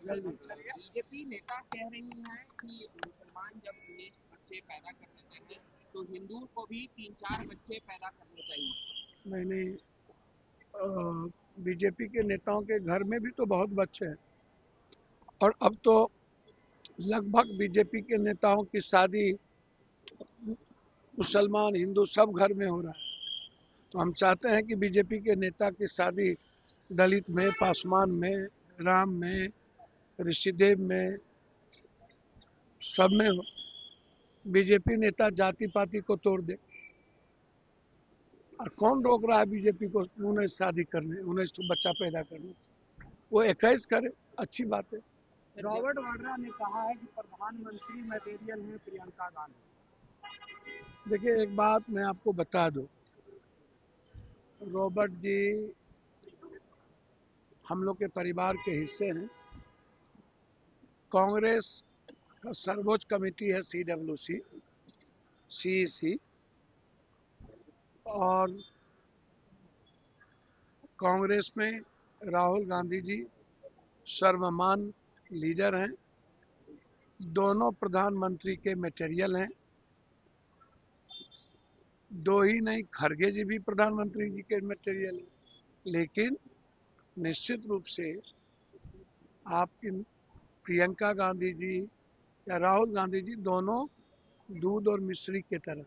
BJP नेता कह रही हैं कि मुसलमान जब 19 बच्चे पैदा कर लेते हैं तो हिंदू को भी 3-4 बच्चे पैदा करने चाहिए। मैंने बीजेपी के नेताओं के घर में भी तो बहुत बच्चे हैं और अब तो लगभग बीजेपी के नेताओं की शादी मुसलमान हिंदू सब घर में हो रहा है। तो हम चाहते हैं कि बीजेपी के नेता की शादी दलित में, पासवान में, राम में, ऋषिदेव में, सब में हो। बीजेपी नेता जाति पाति को तोड़ दे और कौन रोक रहा है बीजेपी को उन्हें शादी करने, उन्हें बच्चा पैदा करने से? वो 21 करे, अच्छी बात है। रॉबर्ट वाड्रा ने कहा है कि प्रधानमंत्री मटेरियल हैं प्रियंका गांधी। देखिए, एक बात मैं आपको बता दूं, रॉबर्ट जी हम लोग के परिवार के हिस्से हैं। कांग्रेस का सर्वोच्च कमेटी है CWC, CEC, और कांग्रेस में राहुल गांधी जी सर्वमान्य लीडर हैं। दोनों प्रधानमंत्री के मटेरियल हैं। दो ही नहीं, खड़गे जी भी प्रधानमंत्री जी के मटेरियल हैं। लेकिन निश्चित रूप से आपकी प्रियंका गांधी जी या राहुल गांधी जी दोनों दूध और मिश्री की तरह,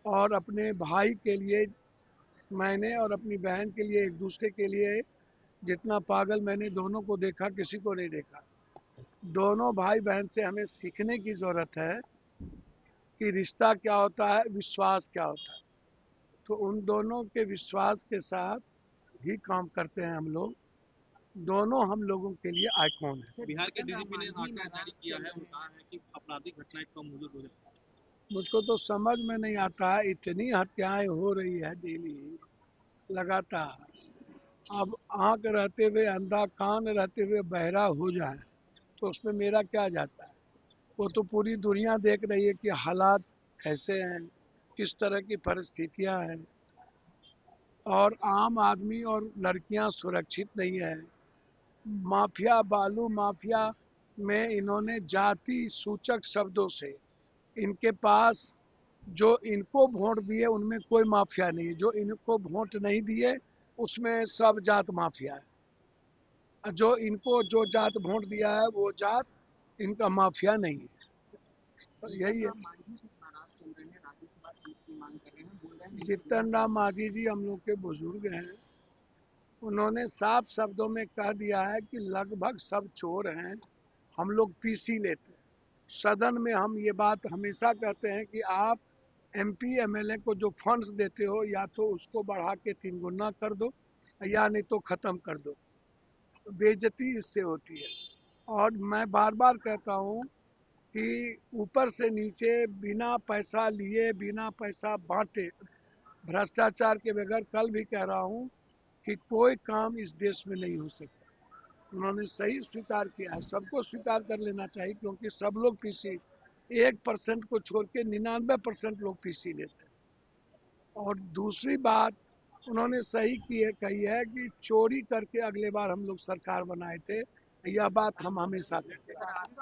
और अपने भाई के लिए मैंने और अपनी बहन के लिए, एक दूसरे के लिए जितना पागल मैंने दोनों को देखा, किसी को नहीं देखा। दोनों भाई बहन से हमें सीखने की जरूरत है कि रिश्ता क्या होता है, विश्वास क्या होता है। तो उन दोनों के विश्वास के साथ ही काम करते हैं हम लोग। दोनों हम लोगों के लिए आइकॉन है। बिहार के डीजीपी ने आंकड़ा जारी किया है और कहा है कि आपराधिक घटनाएं कम हो जाती है। मुझको तो समझ में नहीं आता है, इतनी हत्याएं हो रही है डेली लगातार। अब आंख रहते हुए अंधा, कान रहते हुए बहरा हो जाए तो उसमें मेरा क्या जाता है? वो तो पूरी दुनिया देख रही है कि हालात कैसे हैं, किस तरह की परिस्थितियां हैं, और आम आदमी और लड़कियां सुरक्षित नहीं है। माफिया, बालू माफिया में इन्होंने जाति सूचक शब्दों से, इनके पास जो इनको वोट दिए उनमें कोई माफिया नहीं है, जो इनको वोट नहीं दिए उसमें सब जात माफिया है। जो इनको जो जात वोट दिया है वो जात इनका माफिया नहीं है। तो यही है। जीतन राम मांझी जी हम लोग के बुजुर्ग हैं। उन्होंने साफ शब्दों में कह दिया है कि लगभग सब चोर हैं, हम लोग पीसी लेते हैं। सदन में हम ये बात हमेशा कहते हैं कि आप MP MLA को जो फंड्स देते हो, या तो उसको बढ़ा के 3 गुना कर दो या नहीं तो खत्म कर दो। बेइज्जती इससे होती है। और मैं बार बार कहता हूँ कि ऊपर से नीचे बिना पैसा लिए, बिना पैसा बांटे, भ्रष्टाचार के बगैर, कल भी कह रहा हूँ कि कोई काम इस देश में नहीं हो सकता। उन्होंने सही स्वीकार किया है, सबको स्वीकार कर लेना चाहिए, क्योंकि सब लोग पीसी, 1% को छोड़ के 99% लोग पीसी लेते हैं। और दूसरी बात उन्होंने सही की है, कही है कि चोरी करके अगले बार हम लोग सरकार बनाए थे। यह बात हम हमेशा कहते हैं।